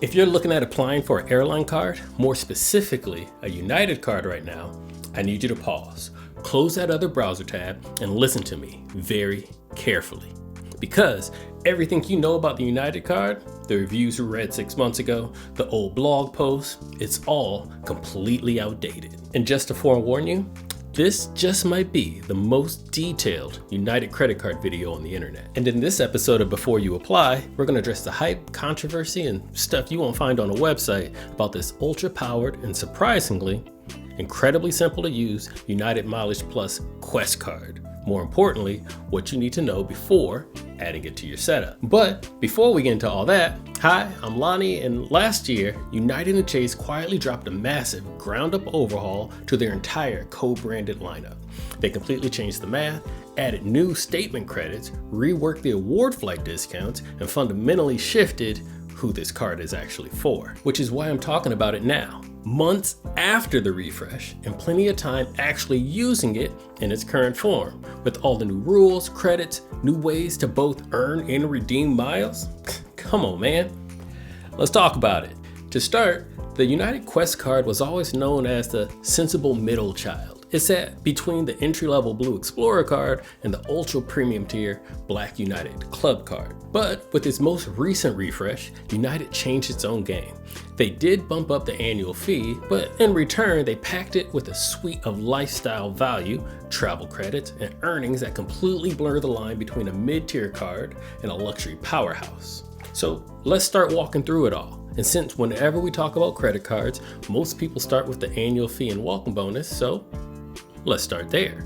If you're looking at applying for an airline card, more specifically a United card right now, I need you to pause, close that other browser tab, and listen to me very carefully. Because everything you know about the United card, the reviews you read 6 months ago, the old blog posts, it's all completely outdated. And just to forewarn you, this just might be the most detailed United credit card video on the internet. And in this episode of Before You Apply, we're going to address the hype, controversy, and stuff you won't find on a website about this ultra-powered and surprisingly, incredibly simple to use United MileagePlus Quest card. More importantly, what you need to know before adding it to your setup. But before we get into all that, hi, I'm Lonnie, and last year, United and Chase quietly dropped a massive ground-up overhaul to their entire co-branded lineup. They completely changed the math, added new statement credits, reworked the award flight discounts, and fundamentally shifted who this card is actually for. Which is why I'm talking about it now, months after the refresh, and plenty of time actually using it in its current form. With all the new rules, credits, new ways to both earn and redeem miles. Come on, man. Let's talk about it. To start, the United Quest card was always known as the sensible middle child. It sat between the entry-level Blue Explorer card and the ultra-premium tier Black United Club card. But with its most recent refresh, United changed its own game. They did bump up the annual fee, but in return, they packed it with a suite of lifestyle value, travel credits, and earnings that completely blur the line between a mid-tier card and a luxury powerhouse. So let's start walking through it all. And since whenever we talk about credit cards, most people start with the annual fee and welcome bonus, so let's start there.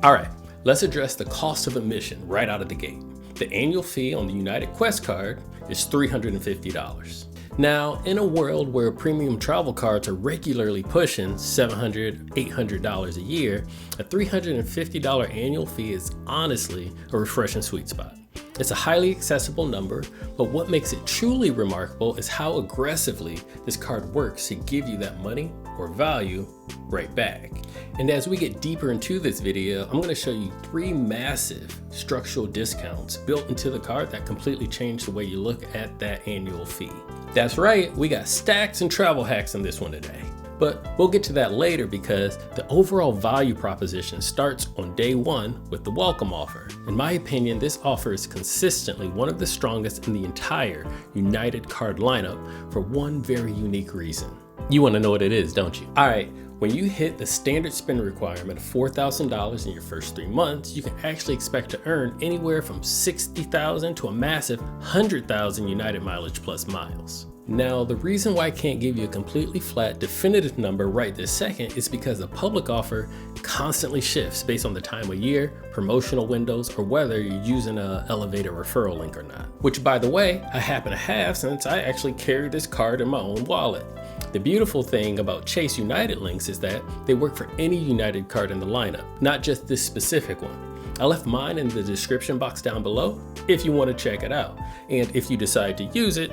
All right, let's address the cost of admission right out of the gate. The annual fee on the United Quest card is $350. Now, in a world where premium travel cards are regularly pushing $700, $800 a year, a $350 annual fee is honestly a refreshing sweet spot. It's a highly accessible number, but what makes it truly remarkable is how aggressively this card works to give you that money or value right back. And as we get deeper into this video, I'm going to show you 3 massive structural discounts built into the card that completely change the way you look at that annual fee. That's right, we got stacks and travel hacks in this one today. But we'll get to that later because the overall value proposition starts on day one with the welcome offer. In my opinion, this offer is consistently one of the strongest in the entire United card lineup for one very unique reason. You want to know what it is, don't you? All right, when you hit the standard spend requirement of $4,000 in your first 3 months, you can actually expect to earn anywhere from $60,000 to a massive 100,000 United MileagePlus miles. Now, the reason why I can't give you a completely flat, definitive number right this second is because the public offer constantly shifts based on the time of year, promotional windows, or whether you're using an elevated referral link or not. Which, by the way, I happen to have since I actually carry this card in my own wallet. The beautiful thing about Chase United links is that they work for any United card in the lineup, not just this specific one. I left mine in the description box down below if you want to check it out. And if you decide to use it,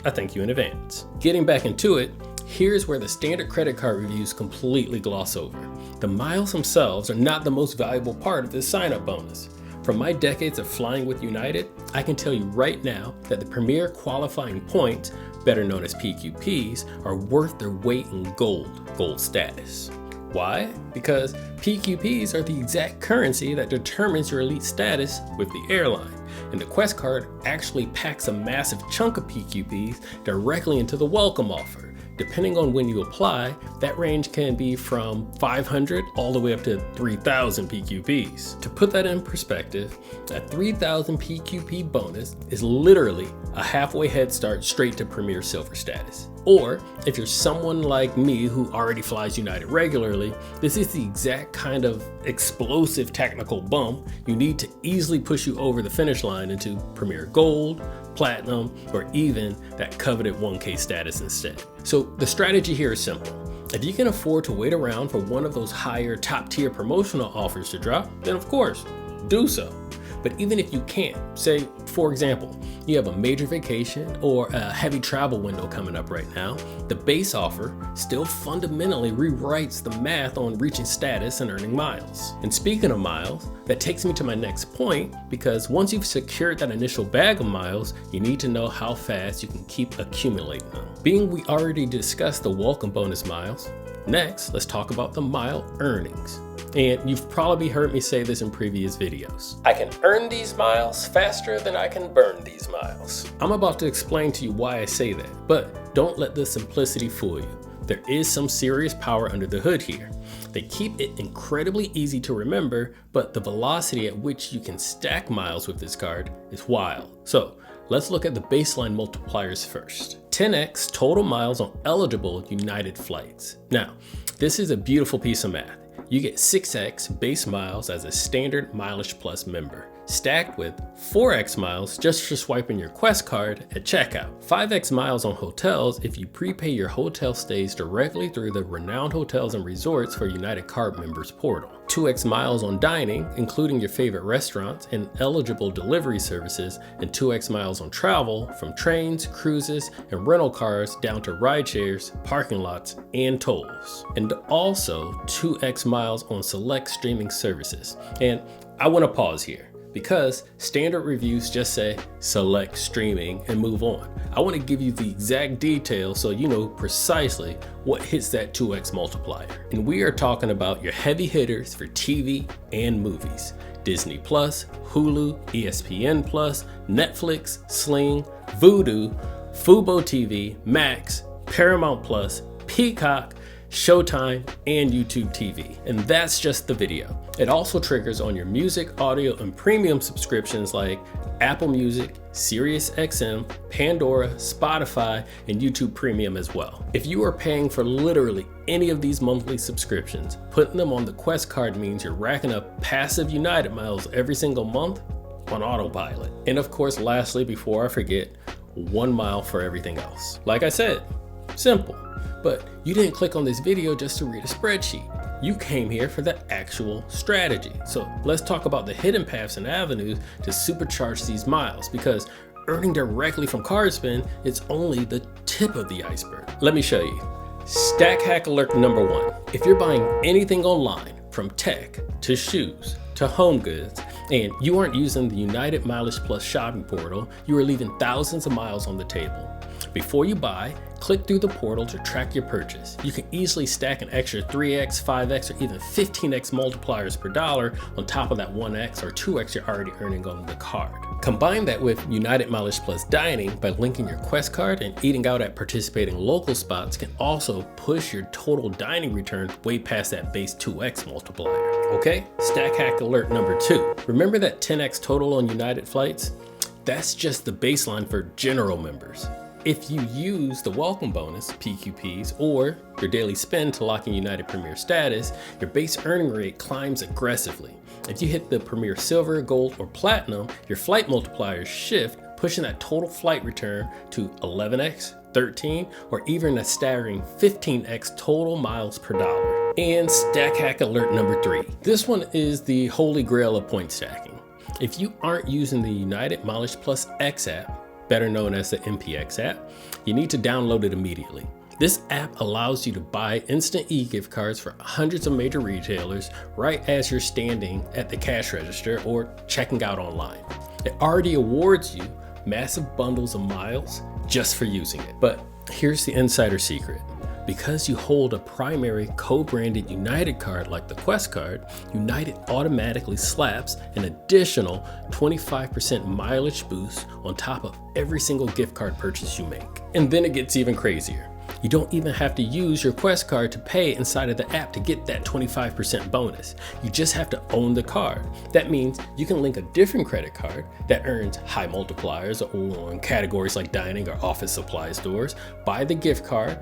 I thank you in advance. Getting back into it, here's where the standard credit card reviews completely gloss over. The miles themselves are not the most valuable part of this sign-up bonus. From my decades of flying with United, I can tell you right now that the premier qualifying points, better known as PQPs, are worth their weight in gold status. Why? Because PQPs are the exact currency that determines your elite status with the airline. And the Quest card actually packs a massive chunk of PQPs directly into the welcome offer. Depending on when you apply, that range can be from 500 all the way up to 3,000 PQPs. To put that in perspective, a 3,000 PQP bonus is literally a halfway head start straight to Premier Silver status. Or if you're someone like me who already flies United regularly, this is the exact kind of explosive technical bump you need to easily push you over the finish line into Premier Gold, Platinum, or even that coveted 1K status instead. So the strategy here is simple. If you can afford to wait around for one of those higher top tier promotional offers to drop, then of course, do so. But even if you can't, say, for example, you have a major vacation or a heavy travel window coming up right now, the base offer still fundamentally rewrites the math on reaching status and earning miles. And speaking of miles, that takes me to my next point, because once you've secured that initial bag of miles, you need to know how fast you can keep accumulating them. Being we already discussed the welcome bonus miles, next, let's talk about the mile earnings. And you've probably heard me say this in previous videos. I can earn these miles faster than I can burn these miles. I'm about to explain to you why I say that, but don't let the simplicity fool you. There is some serious power under the hood here. They keep it incredibly easy to remember, but the velocity at which you can stack miles with this card is wild. So let's look at the baseline multipliers first. 10x total miles on eligible United flights. Now, this is a beautiful piece of math. You get 6x base miles as a standard MileagePlus member, stacked with 4x miles just for swiping your Quest card at checkout. 5x miles on hotels if you prepay your hotel stays directly through the Renowned Hotels and Resorts for United Card Members portal. 2x miles on dining, including your favorite restaurants and eligible delivery services, and 2x miles on travel from trains, cruises, and rental cars down to ride shares, parking lots, and tolls. And also 2x miles on select streaming services. And I want to pause here, because standard reviews just say select streaming and move on. I want to give you the exact details so you know precisely what hits that 2x multiplier. And we are talking about your heavy hitters for TV and movies. Disney Plus, Hulu, ESPN Plus, Netflix, Sling, Vudu, Fubo TV, Max, Paramount Plus, Peacock, Showtime, and YouTube TV. And that's just the video. It also triggers on your music, audio, and premium subscriptions like Apple Music, SiriusXM, Pandora, Spotify, and YouTube Premium as well. If you are paying for literally any of these monthly subscriptions, putting them on the Quest card means you're racking up passive United miles every single month on autopilot. And of course, lastly, before I forget, 1 mile for everything else. Like I said, simple. But you didn't click on this video just to read a spreadsheet. You came here for the actual strategy. So let's talk about the hidden paths and avenues to supercharge these miles, because earning directly from card spend is only the tip of the iceberg. Let me show you. Stack hack alert number 1. If you're buying anything online, from tech to shoes to home goods, and you aren't using the United MileagePlus shopping portal, you are leaving thousands of miles on the table. Before you buy, click through the portal to track your purchase. You can easily stack an extra 3x, 5x, or even 15x multipliers per dollar on top of that 1x or 2x you're already earning on the card. Combine that with United MileagePlus dining by linking your Quest card, and eating out at participating local spots can also push your total dining return way past that base 2x multiplier. Okay, stack hack alert number 2. Remember that 10x total on United flights? That's just the baseline for general members. If you use the welcome bonus, PQPs, or your daily spend to lock in United Premier status, your base earning rate climbs aggressively. If you hit the Premier Silver, Gold, or Platinum, your flight multipliers shift, pushing that total flight return to 11x, 13, or even a staggering 15x total miles per dollar. And stack hack alert number 3. This one is the holy grail of point stacking. If you aren't using the United MileagePlus X app, better known as the MPX app, you need to download it immediately. This app allows you to buy instant e-gift cards for hundreds of major retailers right as you're standing at the cash register or checking out online. It already awards you massive bundles of miles just for using it. But here's the insider secret. Because you hold a primary co-branded United card like the Quest card, United automatically slaps an additional 25% mileage boost on top of every single gift card purchase you make. And then it gets even crazier. You don't even have to use your Quest card to pay inside of the app to get that 25% bonus. You just have to own the card. That means you can link a different credit card that earns high multipliers on categories like dining or office supply stores, buy the gift card,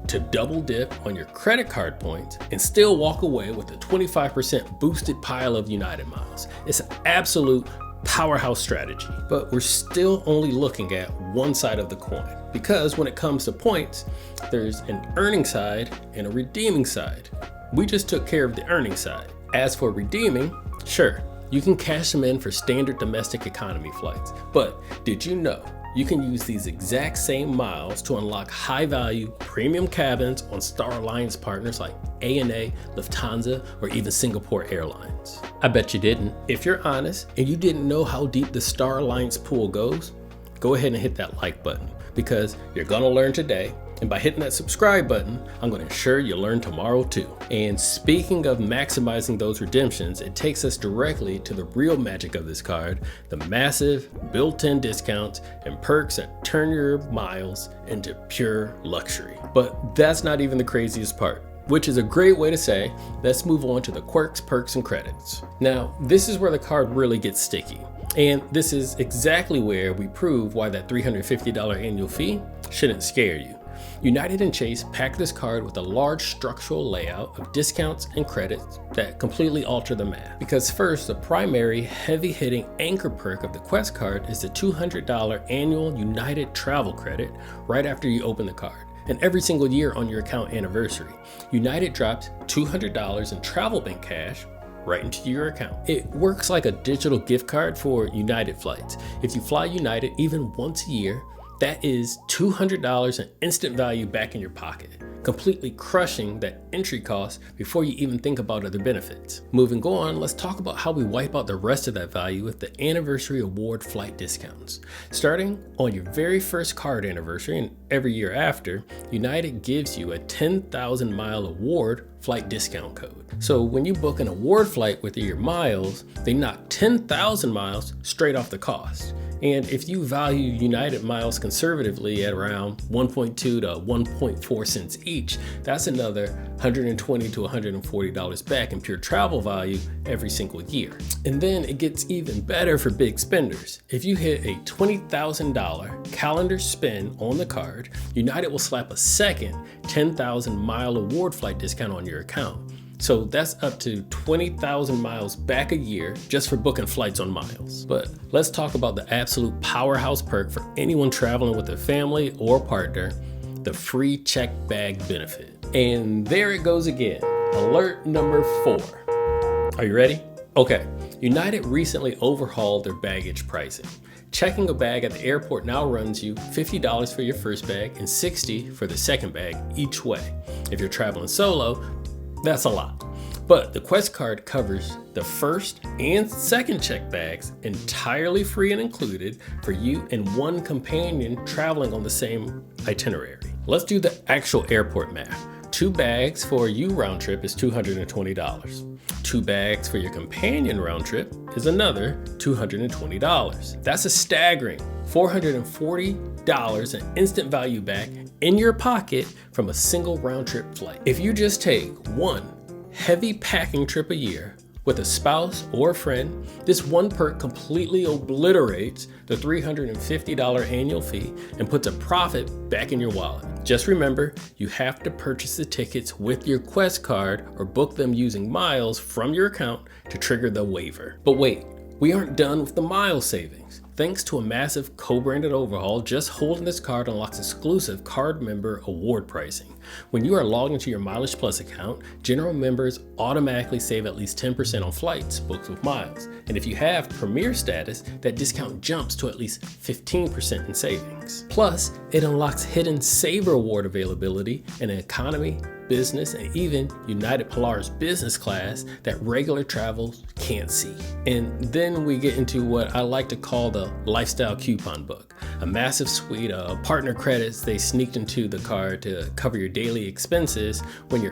to double dip on your credit card points, and still walk away with a 25% boosted pile of United miles. It's an absolute powerhouse strategy, but we're still only looking at one side of the coin, because when it comes to points, there's an earning side and a redeeming side. We just took care of the earning side. As for redeeming, sure, you can cash them in for standard domestic economy flights. But did you know you can use these exact same miles to unlock high-value premium cabins on Star Alliance partners like ANA, Lufthansa, or even Singapore Airlines? I bet you didn't. If you're honest and you didn't know how deep the Star Alliance pool goes, go ahead and hit that like button, because you're gonna learn today. And by hitting that subscribe button, I'm going to ensure you learn tomorrow too. And speaking of maximizing those redemptions, it takes us directly to the real magic of this card, the massive built-in discounts and perks that turn your miles into pure luxury. But that's not even the craziest part, which is a great way to say, let's move on to the quirks, perks, and credits. Now, this is where the card really gets sticky. And this is exactly where we prove why that $350 annual fee shouldn't scare you. United and Chase pack this card with a large structural layout of discounts and credits that completely alter the math. Because first, the primary heavy-hitting anchor perk of the Quest card is the $200 annual United travel credit right after you open the card. And every single year on your account anniversary, United drops $200 in travel bank cash right into your account. It works like a digital gift card for United flights. If you fly United even once a year, that is $200 in instant value back in your pocket, completely crushing that entry cost before you even think about other benefits. Moving on, let's talk about how we wipe out the rest of that value with the anniversary award flight discounts. Starting on your very first card anniversary and every year after, United gives you a 10,000 mile award flight discount code. So when you book an award flight with your miles, they knock 10,000 miles straight off the cost. And if you value United miles conservatively at around 1.2 to 1.4 cents each, that's another $120 to $140 back in pure travel value every single year. And then it gets even better for big spenders. If you hit a $20,000 calendar spend on the card, United will slap a second 10,000 mile award flight discount on your account. So that's up to 20,000 miles back a year just for booking flights on miles. But let's talk about the absolute powerhouse perk for anyone traveling with a family or partner, the free check bag benefit. And there it goes again, alert number 4. Are you ready? Okay, United recently overhauled their baggage pricing. Checking a bag at the airport now runs you $50 for your first bag and $60 for the second bag each way. If you're traveling solo, that's a lot. But the Quest card covers the first and second check bags entirely free and included for you and one companion traveling on the same itinerary. Let's do the actual airport math. 2 bags for you round trip is $220. 2 bags for your companion round trip is another $220. That's a staggering $440 in instant value back in your pocket from a single round trip flight. If you just take one heavy packing trip a year with a spouse or a friend, this one perk completely obliterates the $350 annual fee and puts a profit back in your wallet. Just remember, you have to purchase the tickets with your Quest card or book them using miles from your account to trigger the waiver. But wait, we aren't done with the miles savings. Thanks to a massive co-branded overhaul, just holding this card unlocks exclusive card member award pricing. When you are logged into your MileagePlus account, general members automatically save at least 10% on flights booked with miles. And if you have Premier status, that discount jumps to at least 15% in savings. Plus, it unlocks hidden Saver Award availability in an economy, business, and even United Polaris business class that regular travelers can't see. And then we get into what I like to call the lifestyle coupon book, a massive suite of partner credits they sneaked into the card to cover your daily expenses when you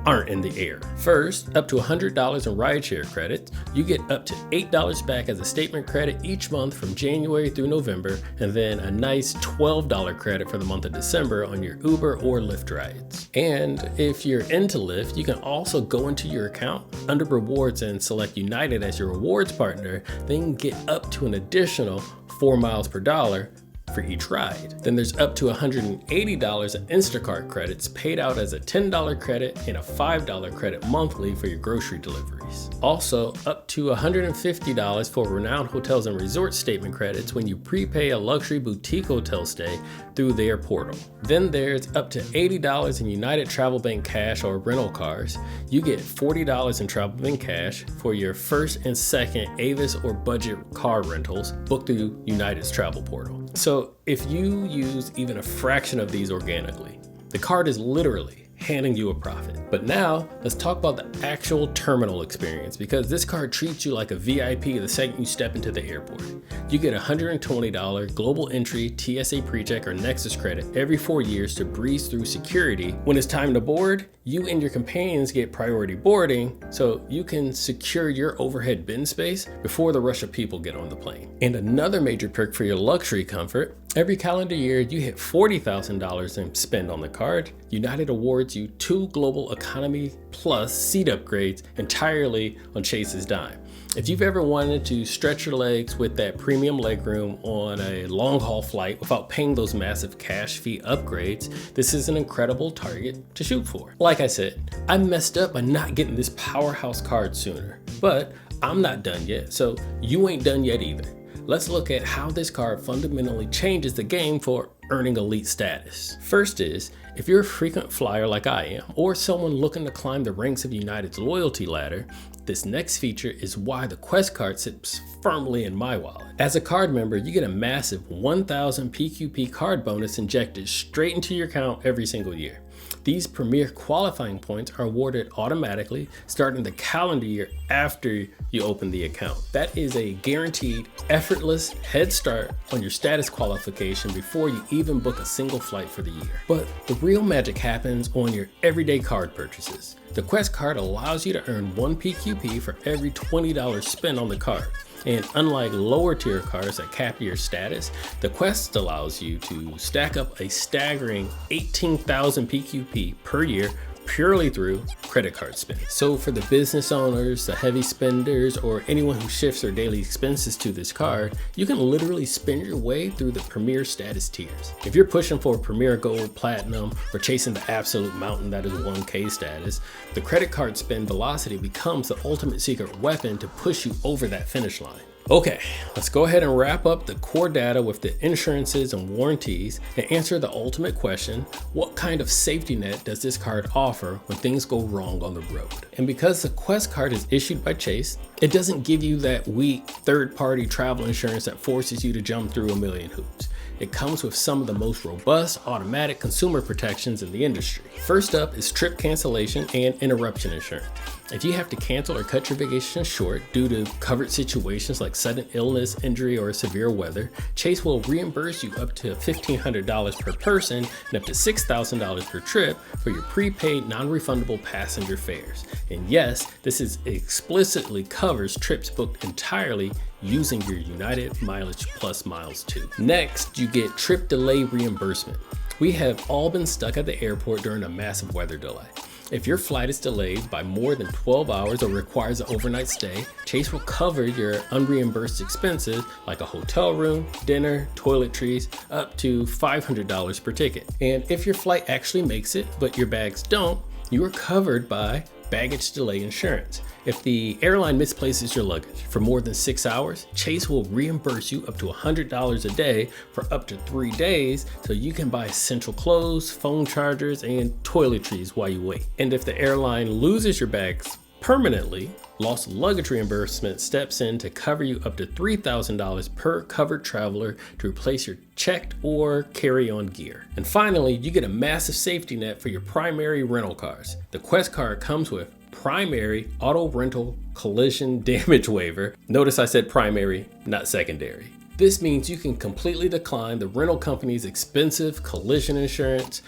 aren't in the air. First, up to $100 in rideshare credits, you get up to $8 back as a statement credit each month from January through November, and then a nice $12 credit for the month of December on your Uber or Lyft rides. And if you're into Lyft, you can also go into your account under rewards and select United as your rewards partner, then get up to an additional 4 miles per dollar for each ride. Then there's up to $180 in Instacart credits paid out as a $10 credit and a $5 credit monthly for your grocery deliveries. Also, up to $150 for renowned hotels and resort statement credits when you prepay a luxury boutique hotel stay through their portal. Then there's up to $80 in United Travel Bank cash or rental cars. You get $40 in Travel Bank cash for your first and second Avis or budget car rentals booked through United's travel portal. So if you use even a fraction of these organically, the card is literally handing you a profit. But now let's talk about the actual terminal experience, because this card treats you like a VIP the second you step into the airport. You get $120 global entry, TSA PreCheck or Nexus credit every 4 years to breeze through security. When it's time to board, you and your companions get priority boarding so you can secure your overhead bin space before the rush of people get on the plane. And another major perk for your luxury comfort, every calendar year you hit $40,000 in spend on the card, United awards you 2 Global Economy Plus seat upgrades entirely on Chase's dime. If you've ever wanted to stretch your legs with that premium legroom on a long haul flight without paying those massive cash fee upgrades, this is an incredible target to shoot for. Like I said, I messed up by not getting this powerhouse card sooner, but I'm not done yet, so you ain't done yet either. Let's look at how this card fundamentally changes the game for earning elite status. First is, if you're a frequent flyer like I am, or someone looking to climb the ranks of United's loyalty ladder, this next feature is why the Quest card sits firmly in my wallet. As a card member, you get a massive 1,000 PQP card bonus injected straight into your account every single year. These premier qualifying points are awarded automatically starting the calendar year after you open the account. That is a guaranteed, effortless head start on your status qualification before you even book a single flight for the year. But the real magic happens on your everyday card purchases. The Quest card allows you to earn 1 PQP for every $20 spent on the card. And unlike lower tier cards that cap your status, the Quest allows you to stack up a staggering 18,000 PQP per year purely through credit card spend. So for the business owners, the heavy spenders, or anyone who shifts their daily expenses to this card, you can literally spend your way through the premier status tiers. If you're pushing for premier gold, platinum, or chasing the absolute mountain that is 1K status, the credit card spend velocity becomes the ultimate secret weapon to push you over that finish line. Okay, let's go ahead and wrap up the core data with the insurances and warranties and answer the ultimate question: what kind of safety net does this card offer when things go wrong on the road? And because the Quest card is issued by Chase, it doesn't give you that weak third-party travel insurance that forces you to jump through a million hoops. It comes with some of the most robust automatic consumer protections in the industry. First up is trip cancellation and interruption insurance. If you have to cancel or cut your vacation short due to covered situations like sudden illness, injury, or severe weather, Chase will reimburse you up to $1,500 per person and up to $6,000 per trip for your prepaid non-refundable passenger fares. And yes, this explicitly covers trips booked entirely using your United MileagePlus miles too. Next, you get trip delay reimbursement. We have all been stuck at the airport during a massive weather delay. If your flight is delayed by more than 12 hours or requires an overnight stay, Chase will cover your unreimbursed expenses like a hotel room, dinner, toiletries, up to $500 per ticket. And if your flight actually makes it, but your bags don't, you are covered by baggage delay insurance. If the airline misplaces your luggage for more than 6 hours, Chase will reimburse you up to $100 a day for up to 3 days so you can buy essential clothes, phone chargers, and toiletries while you wait. And if the airline loses your bags permanently, lost luggage reimbursement steps in to cover you up to $3,000 per covered traveler to replace your checked or carry-on gear. And finally, you get a massive safety net for your primary rental cars. The Quest card comes with primary auto rental collision damage waiver. Notice I said primary, not secondary. This means you can completely decline the rental company's expensive collision insurance,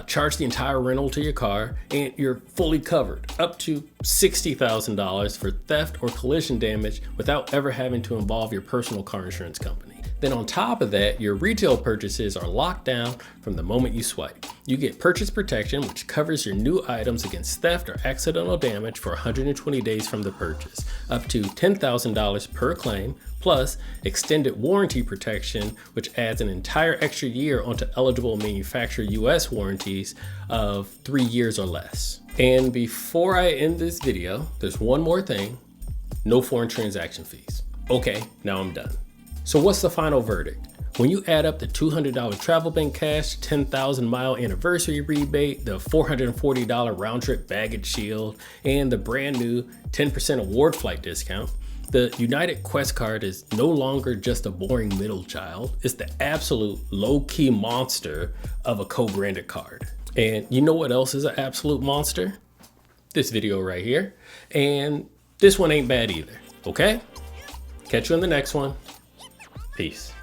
charge the entire rental to your car, and you're fully covered up to $60,000 for theft or collision damage without ever having to involve your personal car insurance company. Then on top of that, your retail purchases are locked down from the moment you swipe. You get purchase protection, which covers your new items against theft or accidental damage for 120 days from the purchase, up to $10,000 per claim, plus extended warranty protection, which adds an entire extra year onto eligible manufacturer US warranties of 3 years or less. And before I end this video, there's one more thing: no foreign transaction fees. Okay, now I'm done. So what's the final verdict? When you add up the $200 travel bank cash, 10,000 mile anniversary rebate, the $440 round trip baggage shield, and the brand new 10% award flight discount, the United Quest card is no longer just a boring middle child. It's the absolute low-key monster of a co-branded card. And you know what else is an absolute monster? This video right here. And this one ain't bad either, okay? Catch you in the next one. Peace.